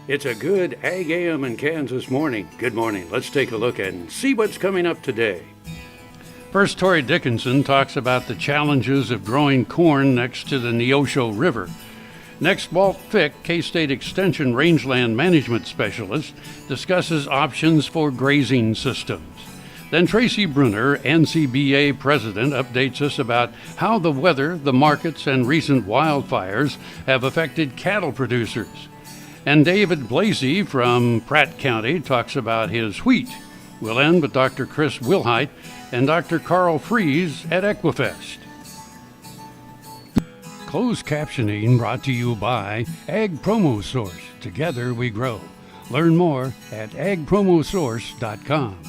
It's a good AGam in Kansas morning. Good morning. Let's take a look and see what's coming up today. First, Tori Dickinson talks about the challenges of growing corn next to the Neosho River. Next, Walt Fick, K-State Extension Rangeland Management Specialist, discusses options for grazing systems. Then Tracy Brunner, NCBA President, updates us about how the weather, the markets, and recent wildfires have affected cattle producers. And David Blasi from Pratt County talks about his wheat. We'll end with Dr. Chris Wilhite and Dr. Karl Frees at Equifest. Closed captioning brought to you by Ag Promo Source. Together we grow. Learn more at agpromosource.com.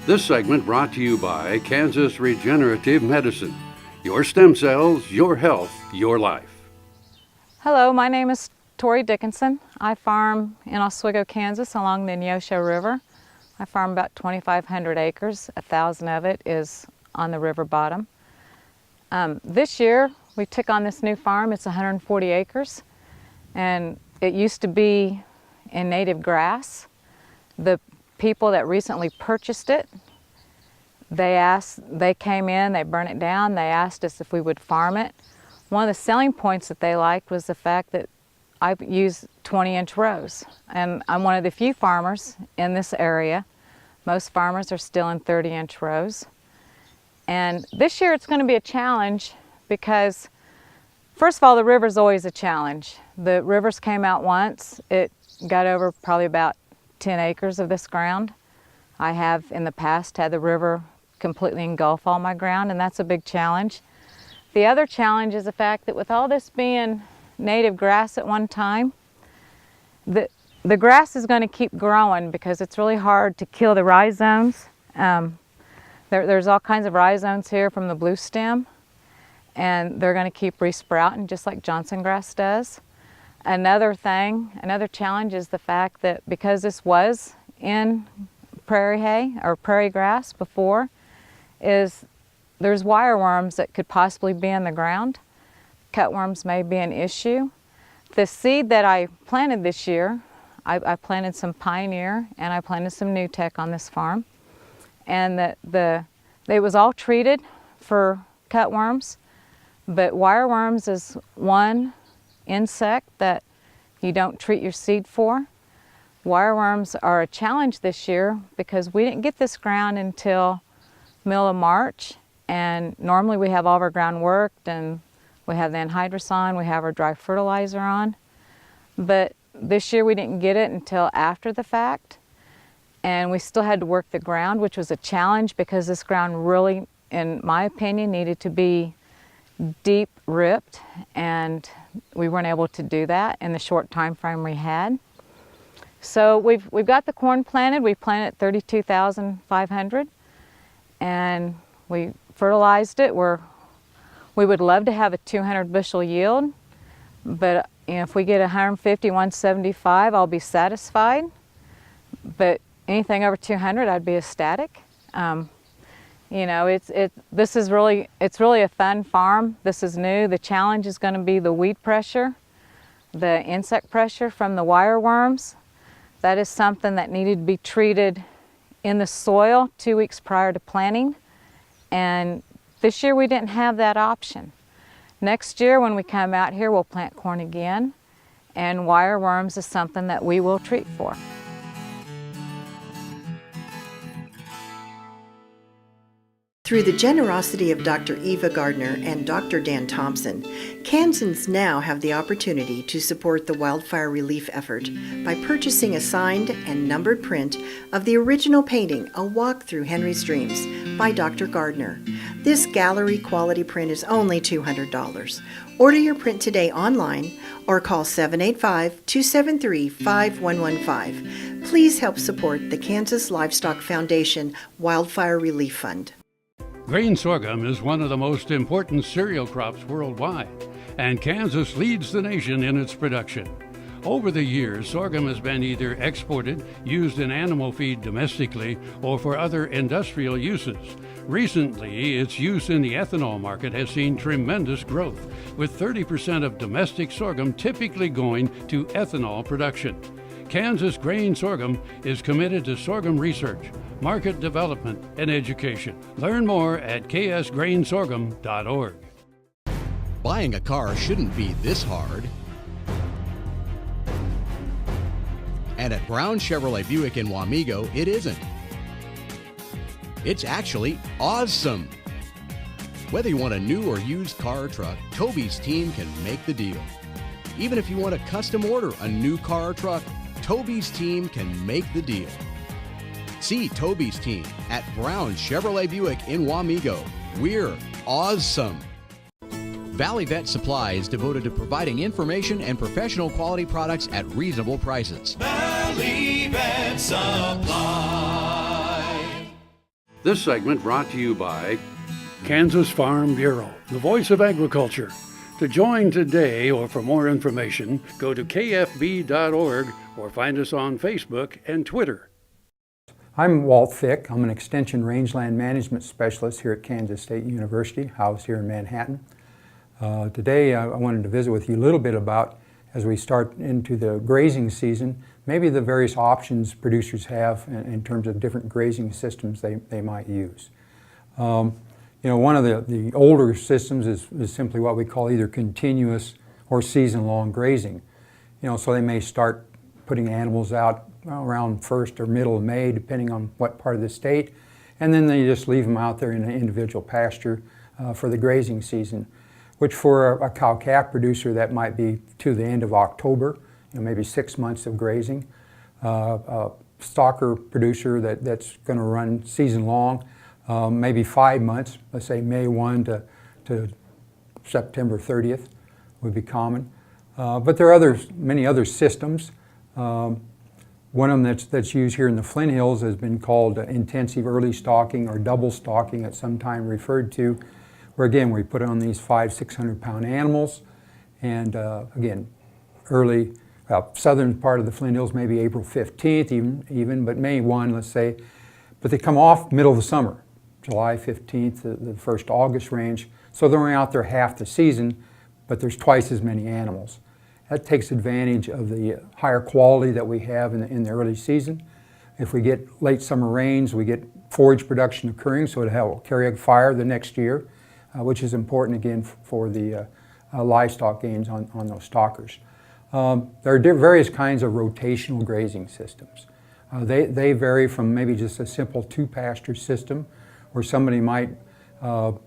This segment brought to you by Kansas Regenerative Medicine. Your stem cells, your health, your life. Hello, my name is Tori Dickinson. I farm in Oswego, Kansas along the Neosho River. I farm about 2,500 acres. 1,000 of it is on the river bottom. This year we took on this new farm. It's 140 acres and it used to be in native grass. The people that recently purchased it, they came in, they burned it down, they asked us if we would farm it. One of the selling points that they liked was the fact that I use 20-inch rows, and I'm one of the few farmers in this area. Most farmers are still in 30-inch rows. And this year it's going to be a challenge because, first of all, the river's always a challenge. The rivers came out once. It got over probably about 10 acres of this ground. I have in the past had the river completely engulf all my ground, and that's a big challenge. The other challenge is the fact that with all this being native grass at one time, the grass is going to keep growing because it's really hard to kill the rhizomes. There's all kinds of rhizomes here from the blue stem, and they're going to keep resprouting just like Johnson grass does. Another challenge is the fact that because this was in prairie hay or prairie grass before, there's wireworms that could possibly be in the ground. Cutworms may be an issue. The seed that I planted this year, I planted some Pioneer and I planted some New Tech on this farm. And it was all treated for cutworms, but wireworms is one insect that you don't treat your seed for. Wireworms are a challenge this year because we didn't get this ground until middle of March, and normally we have all of our ground worked and we have the anhydrous on, we have our dry fertilizer on, but this year we didn't get it until after the fact, and we still had to work the ground, which was a challenge because this ground really, in my opinion, needed to be deep ripped, and we weren't able to do that in the short time frame we had. So we've got the corn planted. We planted 32,500 and we fertilized it. We would love to have a 200 bushel yield, but if we get 150, 175, I'll be satisfied. But anything over 200, I'd be ecstatic. You know, this is really a fun farm. This is new. The challenge is going to be the weed pressure, the insect pressure from the wireworms. That is something that needed to be treated in the soil 2 weeks prior to planting. And this year we didn't have that option. Next year when we come out here, we'll plant corn again, and wireworms is something that we will treat for. Through the generosity of Dr. Eva Gardner and Dr. Dan Thompson, Kansans now have the opportunity to support the wildfire relief effort by purchasing a signed and numbered print of the original painting, A Walk Through Henry's Dreams, by Dr. Gardner. This gallery quality print is only $200. Order your print today online or call 785-273-5115. Please help support the Kansas Livestock Foundation Wildfire Relief Fund. Grain sorghum is one of the most important cereal crops worldwide, and Kansas leads the nation in its production. Over the years, sorghum has been either exported, used in animal feed domestically, or for other industrial uses. Recently, its use in the ethanol market has seen tremendous growth, with 30% of domestic sorghum typically going to ethanol production. Kansas Grain Sorghum is committed to sorghum research, market development, and education. Learn more at ksgrainsorghum.org. Buying a car shouldn't be this hard. And at Brown Chevrolet Buick in Wamego, it isn't. It's actually awesome. Whether you want a new or used car or truck, Toby's team can make the deal. Even if you want to custom order a new car or truck, Toby's team can make the deal. See Toby's team at Brown Chevrolet Buick in Wamego. We're awesome. Valley Vet Supply is devoted to providing information and professional quality products at reasonable prices. Valley Vet Supply. This segment brought to you by Kansas Farm Bureau, the voice of agriculture. To join today or for more information, go to kfb.org or find us on Facebook and Twitter. I'm Walt Fick. I'm an Extension Rangeland Management Specialist here at Kansas State University, housed here in Manhattan. Today I wanted to visit with you a little bit about, as we start into the grazing season, maybe the various options producers have in terms of different grazing systems they might use. You know, one of the older systems is simply what we call either continuous or season-long grazing. You know, so they may start putting animals out around first or middle of May, depending on what part of the state, and then they just leave them out there in an individual pasture for the grazing season, which for a cow-calf producer, that might be to the end of October, you know, maybe 6 months of grazing. A stocker producer that's going to run season-long, maybe 5 months, let's say May 1 to September 30th would be common. But there are many other systems. One of them that's used here in the Flint Hills has been called intensive early stalking or double stalking, at some time referred to, where again we put on these 500-600 pound animals, and again early, southern part of the Flint Hills maybe April 15th even, but May 1, let's say, but they come off middle of the summer, July 15th, the first August range, so they're only out there half the season, but there's twice as many animals. That takes advantage of the higher quality that we have in the early season. If we get late summer rains, we get forage production occurring, so it'll carry a fire the next year, which is important again for the livestock gains on those stockers. There are various kinds of rotational grazing systems. They vary from maybe just a simple two-pasture system, where somebody might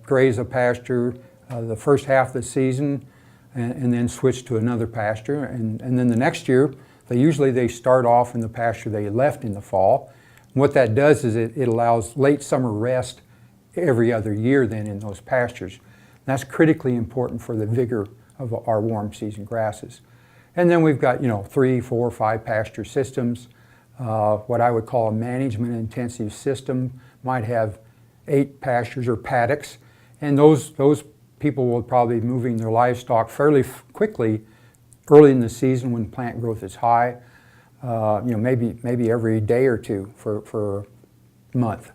graze a pasture the first half of the season and then switch to another pasture, and then the next year they start off in the pasture they left in the fall. And what that does is it allows late summer rest every other year then in those pastures. And that's critically important for the vigor of our warm season grasses. And then we've got 3, 4, 5 pasture systems. What I would call a management intensive system might have 8 pastures or paddocks, and those people will probably be moving their livestock fairly quickly early in the season when plant growth is high, maybe every day or two for a month.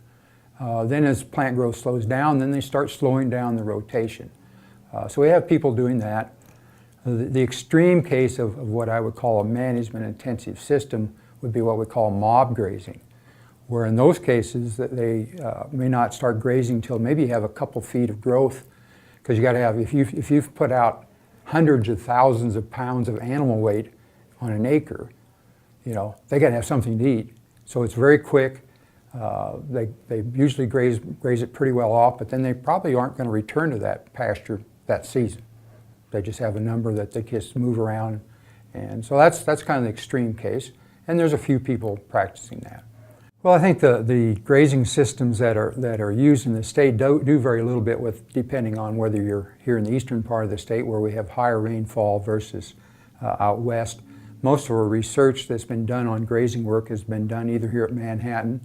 Then as plant growth slows down, then they start slowing down the rotation. So we have people doing that. The extreme case of what I would call a management intensive system would be what we call mob grazing, where in those cases that they may not start grazing until maybe you have a couple feet of growth, because you got to have, if you've put out hundreds of thousands of pounds of animal weight on an acre, they got to have something to eat. So it's very quick. They usually graze it pretty well off, but then they probably aren't going to return to that pasture that season. They just have a number that they just move around, and so that's kind of the extreme case. And there's a few people practicing that. Well, I think the grazing systems that are used in the state do vary a little bit depending on whether you're here in the eastern part of the state where we have higher rainfall versus out west. Most of our research that's been done on grazing work has been done either here at Manhattan.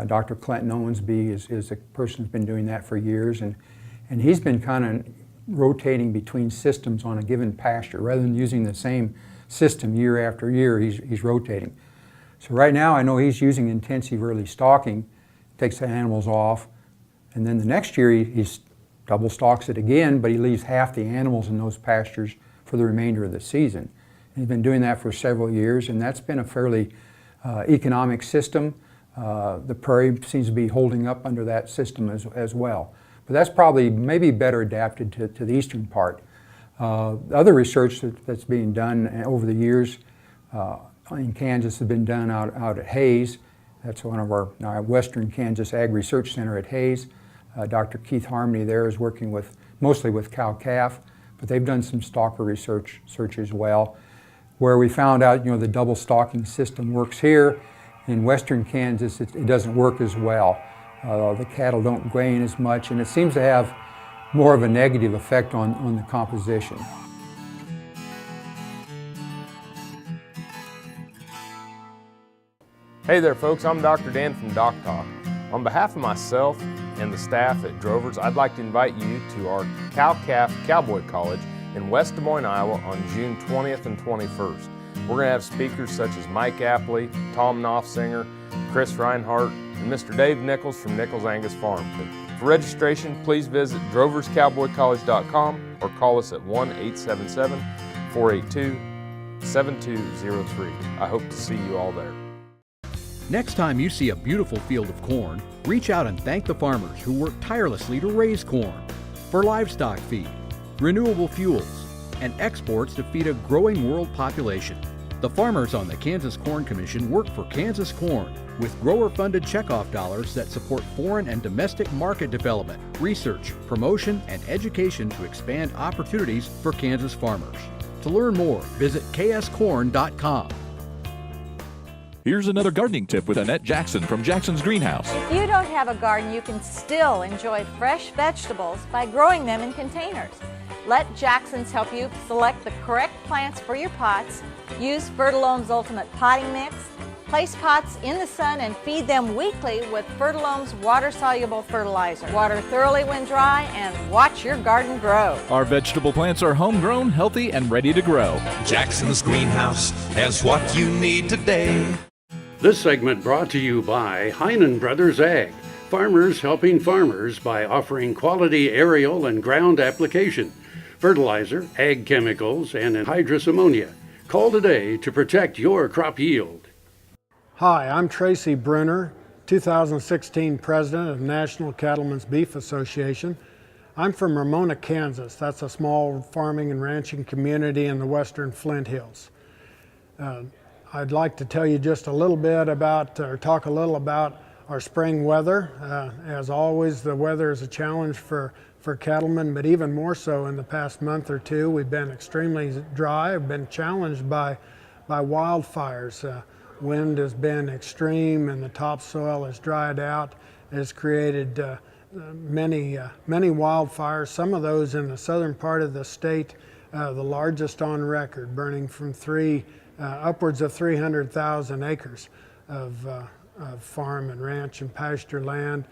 Dr. Clinton Owensby is a person who's been doing that for years, and he's been kind of rotating between systems on a given pasture rather than using the same system year after year. He's rotating. So right now I know he's using intensive early stalking, takes the animals off, and then the next year he's double stalks it again, but he leaves half the animals in those pastures for the remainder of the season. And he's been doing that for several years, and that's been a fairly economic system. The prairie seems to be holding up under that system as well. But that's probably maybe better adapted to the eastern part. Other research that's being done over the years in Kansas has been done out at Hays. That's one of our Western Kansas Ag Research Center at Hays. Dr. Keith Harmony there is working mostly with cow-calf, but they've done some stalker research as well, where we found out the double stalking system works here. In western Kansas, it doesn't work as well. The cattle don't grain as much, and it seems to have more of a negative effect on the composition. Hey there folks, I'm Dr. Dan from Doc Talk. On behalf of myself and the staff at Drovers, I'd like to invite you to our Cow-Calf Cowboy College in West Des Moines, Iowa on June 20th and 21st. We're going to have speakers such as Mike Apley, Tom Knopfsinger, Chris Reinhardt, and Mr. Dave Nichols from Nichols Angus Farm. For registration, please visit droverscowboycollege.com or call us at 1-877-482-7203. I hope to see you all there. Next time you see a beautiful field of corn, reach out and thank the farmers who work tirelessly to raise corn for livestock feed, renewable fuels, and exports to feed a growing world population. The farmers on the Kansas Corn Commission work for Kansas Corn with grower-funded checkoff dollars that support foreign and domestic market development, research, promotion, and education to expand opportunities for Kansas farmers. To learn more, visit kscorn.com. Here's another gardening tip with Annette Jackson from Jackson's Greenhouse. If you don't have a garden, you can still enjoy fresh vegetables by growing them in containers. Let Jackson's help you select the correct plants for your pots, use Fertilome's Ultimate Potting Mix, place pots in the sun and feed them weekly with Fertilome's water-soluble fertilizer. Water thoroughly when dry and watch your garden grow. Our vegetable plants are homegrown, healthy, and ready to grow. Jackson's Greenhouse has what you need today. This segment brought to you by Heinen Brothers Ag, farmers helping farmers by offering quality aerial and ground application, fertilizer, ag chemicals, and anhydrous ammonia. Call today to protect your crop yield. Hi, I'm Tracy Brunner, 2016 President of National Cattlemen's Beef Association. I'm from Ramona, Kansas. That's a small farming and ranching community in the western Flint Hills. I'd like to tell you just a little bit about, or talk a little about our spring weather. As always, the weather is a challenge for cattlemen, but even more so in the past month or two. We've been extremely dry, we've been challenged by wildfires. Wind has been extreme and the topsoil has dried out. It has created many wildfires, some of those in the southern part of the state, the largest on record, burning from upwards of 300,000 acres of farm and ranch and pasture land,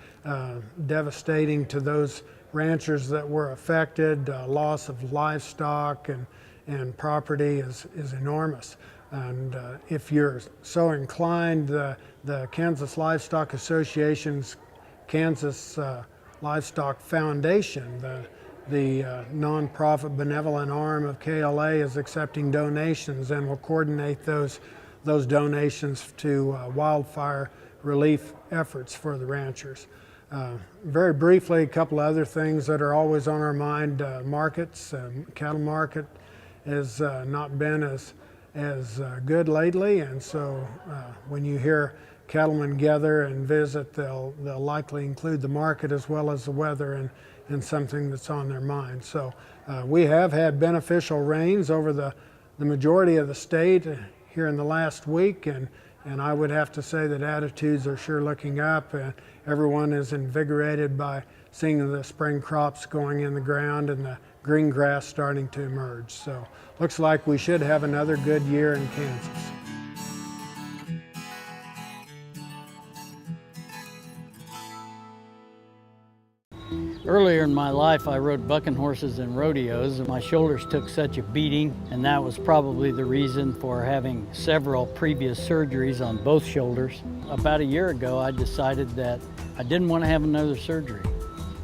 devastating to those ranchers that were affected. Loss of livestock and property is enormous. And if you're so inclined, the Kansas Livestock Association's Kansas Livestock Foundation, the nonprofit benevolent arm of KLA, is accepting donations and will coordinate those donations to wildfire relief efforts for the ranchers. Very briefly, a couple of other things that are always on our mind. Markets, cattle market has not been as good lately, and so when you hear cattlemen gather and visit, they'll likely include the market as well as the weather and something that's on their mind. So we have had beneficial rains over the majority of the state here in the last week, and I would have to say that attitudes are sure looking up. Everyone is invigorated by seeing the spring crops going in the ground and the green grass starting to emerge. So looks like we should have another good year in Kansas. Earlier in my life, I rode bucking horses and rodeos, and my shoulders took such a beating, and that was probably the reason for having several previous surgeries on both shoulders. About a year ago, I decided that I didn't want to have another surgery.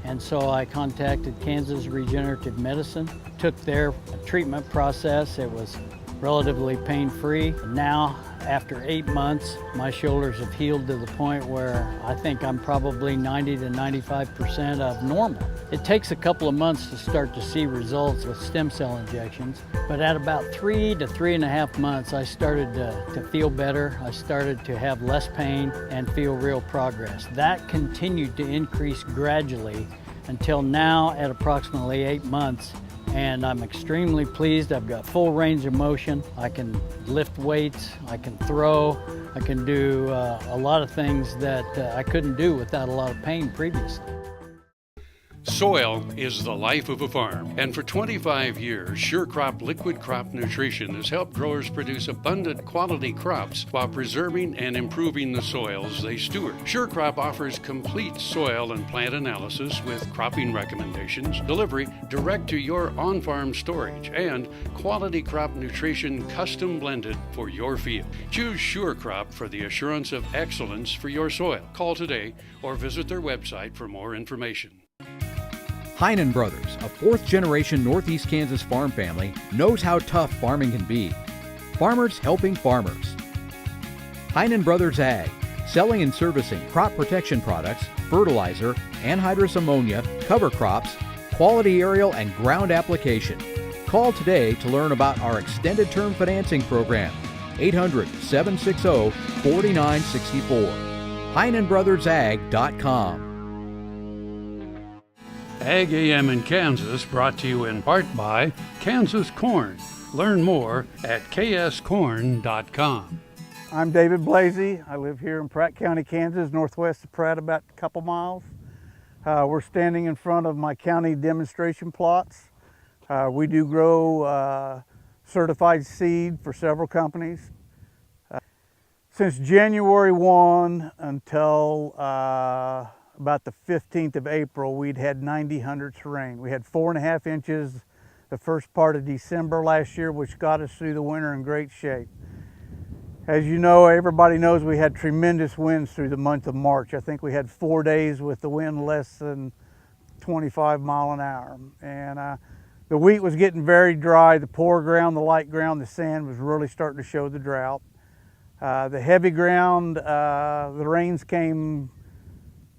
And so I contacted Kansas Regenerative Medicine, took their treatment process. It was relatively pain-free. Now, after 8 months, my shoulders have healed to the point where I think I'm probably 90 to 95% of normal. It takes a couple of months to start to see results with stem cell injections, but at about 3 to 3.5 months, I started to feel better. I started to have less pain and feel real progress. That continued to increase gradually until now at approximately 8 months. And I'm extremely pleased. I've got full range of motion. I can lift weights, I can throw, I can do a lot of things that I couldn't do without a lot of pain previously. Soil is the life of a farm, and for 25 years, SureCrop Liquid Crop Nutrition has helped growers produce abundant quality crops while preserving and improving the soils they steward. SureCrop offers complete soil and plant analysis with cropping recommendations, delivery direct to your on-farm storage, and quality crop nutrition custom blended for your field. Choose SureCrop for the assurance of excellence for your soil. Call today or visit their website for more information. Heinen Brothers, a fourth-generation Northeast Kansas farm family, knows how tough farming can be. Farmers helping farmers. Heinen Brothers Ag, selling and servicing crop protection products, fertilizer, anhydrous ammonia, cover crops, quality aerial and ground application. Call today to learn about our extended term financing program. 800-760-4964. HeinenBrothersAg.com. AGam in Kansas, brought to you in part by Kansas Corn. Learn more at kscorn.com. I'm David Blasi. I live here in Pratt County, Kansas, northwest of Pratt, about a couple miles. We're standing in front of my county demonstration plots. We do grow certified seed for several companies. Since January 1 until about the 15th of April, we'd had 90 hundredths of rain. We had 4.5 inches the first part of December last year, which got us through the winter in great shape. As you know, everybody knows we had tremendous winds through the month of March. I think we had 4 days with the wind less than 25 miles an hour. And the wheat was getting very dry. The poor ground, the light ground, the sand was really starting to show the drought. The heavy ground, the rains came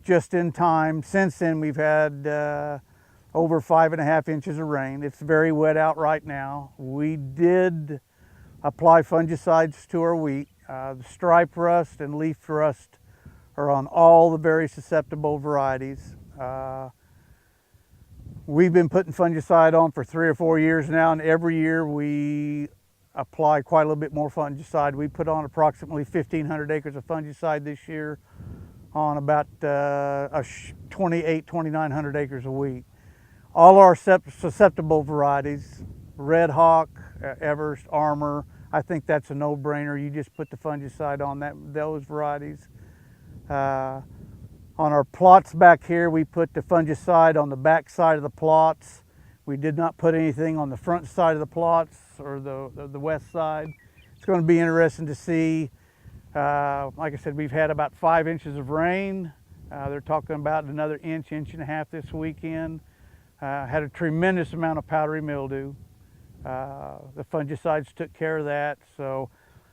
just in time. Since then, we've had over 5.5 inches of rain. It's very wet out right now. We did apply fungicides to our wheat. The stripe rust and leaf rust are on all the very susceptible varieties. We've been putting fungicide on for 3 or 4 years now, and every year we apply quite a little bit more fungicide. We put on approximately 1,500 acres of fungicide this year on about 2,900 acres of wheat. All our susceptible varieties, Red Hawk, Everest, Armor, I think that's a no-brainer. You just put the fungicide on those varieties. On our plots back here, we put the fungicide on the back side of the plots. We did not put anything on the front side of the plots or the west side. It's going to be interesting to see. Like I said, we've had about 5 inches of rain. They're talking about another inch, inch and a half this weekend. Had a tremendous amount of powdery mildew. The fungicides took care of that. So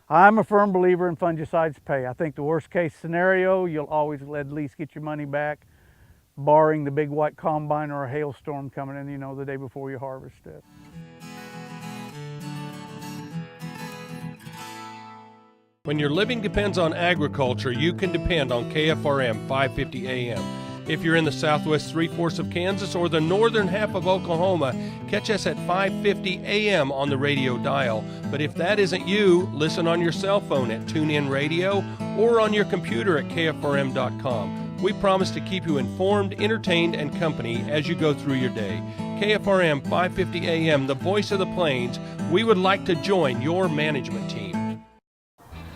I'm a firm believer in fungicides pay. I think the worst case scenario, you'll always at least get your money back, barring the big white combine or a hailstorm coming in, the day before you harvest it. When your living depends on agriculture, you can depend on KFRM 550 AM. If you're in the southwest 3/4 of Kansas or the northern half of Oklahoma, catch us at 550 AM on the radio dial. But if that isn't you, listen on your cell phone at TuneIn Radio or on your computer at KFRM.com. We promise to keep you informed, entertained, and company as you go through your day. KFRM 550 AM, the voice of the plains. We would like to join your management team.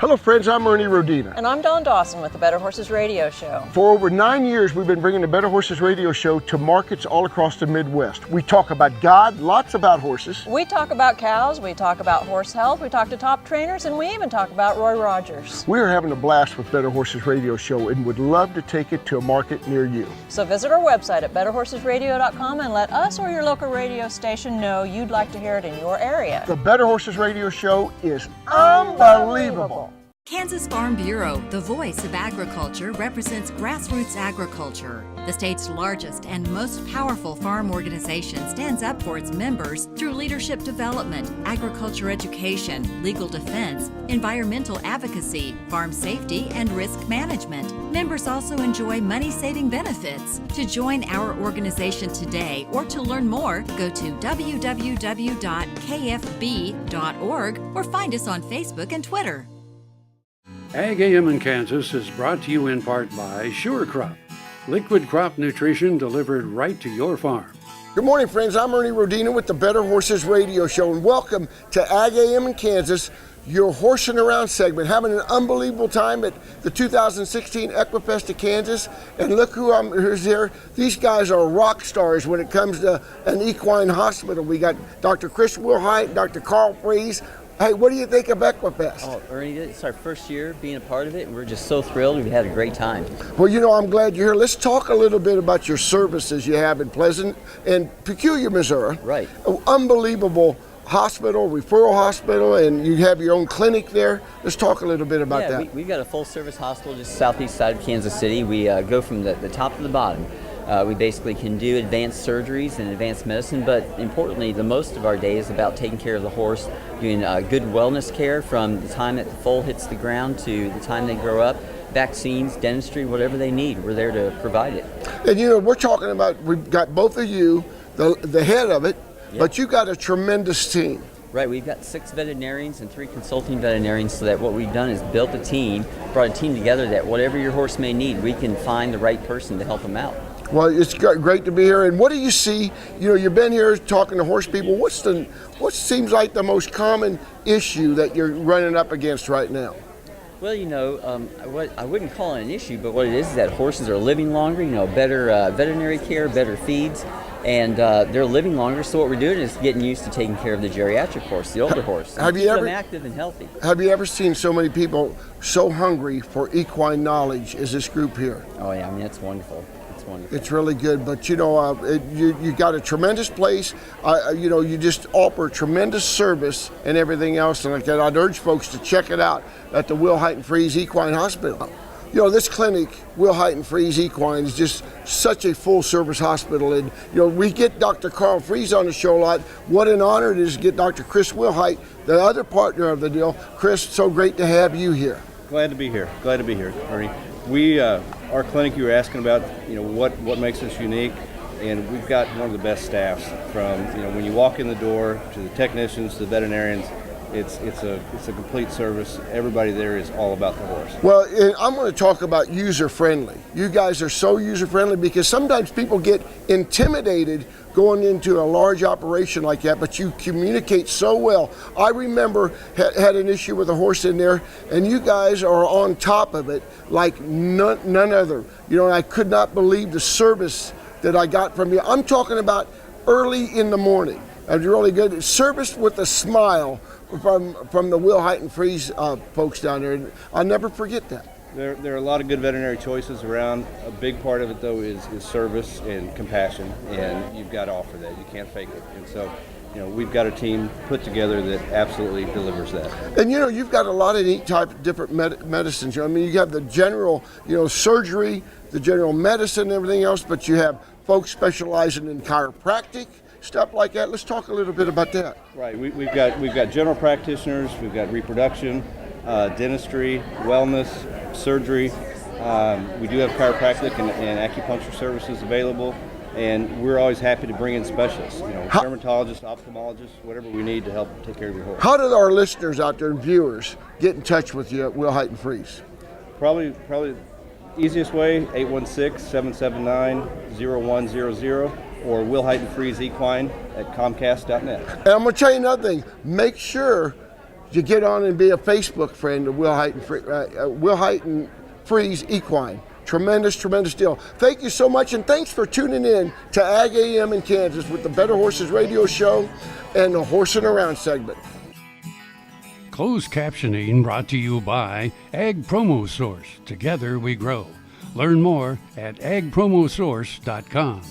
Hello friends, I'm Ernie Rodina. And I'm Dawn Dawson with the Better Horses Radio Show. For over 9 years, we've been bringing the Better Horses Radio Show to markets all across the Midwest. We talk about God, lots about horses. We talk about cows, we talk about horse health, we talk to top trainers, and we even talk about Roy Rogers. We are having a blast with Better Horses Radio Show and would love to take it to a market near you. So visit our website at betterhorsesradio.com and let us or your local radio station know you'd like to hear it in your area. The Better Horses Radio Show is unbelievable. Kansas Farm Bureau, the voice of agriculture, represents grassroots agriculture. The state's largest and most powerful farm organization stands up for its members through leadership development, agriculture education, legal defense, environmental advocacy, farm safety, and risk management. Members also enjoy money-saving benefits. To join our organization today or to learn more, go to www.kfb.org or find us on Facebook and Twitter. AGam in Kansas is brought to you in part by Sure Crop, liquid crop nutrition delivered right to your farm. Good morning, friends. I'm Ernie Rodina with the Better Horses Radio Show, and welcome to AGam in Kansas, your horsing around segment. Having an unbelievable time at the 2016 Equifest of Kansas, and look who's here. These guys are rock stars when it comes to an equine hospital. We got Dr. Chris Wilhite, Dr. Karl Frees. Hey, what do you think of Equifest? Oh, Ernie, it's our first year being a part of it, and we're just so thrilled. We've had a great time. Well, you know, I'm glad you're here. Let's talk a little bit about your services you have in Pleasant and Peculiar, Missouri. Right. Unbelievable hospital, referral hospital, and you have your own clinic there. Let's talk a little bit about that. We've got a full-service hospital just southeast side of Kansas City. We go from the top to the bottom. We basically can do advanced surgeries and advanced medicine, but importantly, the most of our day is about taking care of the horse, doing good wellness care from the time that the foal hits the ground to the time they grow up, vaccines, dentistry, whatever they need. We're there to provide it. And you know, we're talking about, we've got both of you, the head of it, but you got a tremendous team. Right, we've got 6 veterinarians and 3 consulting veterinarians, so that what we've done is built a team, brought a team together that whatever your horse may need, we can find the right person to help them out. Well, it's great to be here. And what do you see? You know, you've been here talking to horse people. What seems like the most common issue that you're running up against right now? Well, you know, what I wouldn't call it an issue, but what it is that horses are living longer. You know, better veterinary care, better feeds, and they're living longer. So what we're doing is getting used to taking care of the geriatric horse, the older horse, have you ever them active and healthy. Have you ever seen so many people so hungry for equine knowledge as this group here? Oh yeah, I mean it's wonderful. Wonderful. It's really good, but you know, you got a tremendous place. You know, you just offer tremendous service and everything else, and like that, I'd urge folks to check it out at the Wilhite and Frees Equine Hospital. You know, this clinic, Wilhite and Frees Equine, is just such a full-service hospital, and you know, we get Dr. Karl Frees on the show a lot. What an honor it is to get Dr. Chris Wilhite, the other partner of the deal. Chris, so great to have you here. Glad to be here. Glad to be here, Ernie. We, our clinic, you were asking about, you know, what makes us unique, and we've got one of the best staffs. From, you know, when you walk in the door to the technicians to the veterinarians, it's a complete service. Everybody there is all about the horse. Well, I'm going to talk about user-friendly. You guys are so user-friendly because sometimes people get intimidated going into a large operation like that, but you communicate so well. I remember had an issue with a horse in there, and you guys are on top of it like none other. You know, and I could not believe the service that I got from you. I'm talking about early in the morning. And you're really good. Service with a smile from the Wilhite and Frees folks down there. I'll never forget that. There are a lot of good veterinary choices around. A big part of it, though, is service and compassion, and you've got to offer that. You can't fake it. And so, you know, we've got a team put together that absolutely delivers that. And you know, you've got a lot of neat type of different medicines. I mean, you have the general, you know, surgery, the general medicine, and everything else, but you have folks specializing in chiropractic, stuff like that. Let's talk a little bit about that. Right. We've got general practitioners. We've got reproduction, dentistry, wellness, surgery. We do have chiropractic and acupuncture services available, and we're always happy to bring in specialists. You know, dermatologists, ophthalmologists, whatever we need to help take care of your horse. How do our listeners out there and viewers get in touch with you at Wilhite and Frees? Probably easiest way, 816-779-0100. or Wilhite and Frees Equine at Comcast.net. And I'm going to tell you another thing. Make sure you get on and be a Facebook friend of Wilhite and Frees Equine. Tremendous, tremendous deal. Thank you so much, and thanks for tuning in to AGam in Kansas with the Better Horses Radio Show and the Horsing Around segment. Closed captioning brought to you by Ag Promo Source. Together we grow. Learn more at agpromosource.com.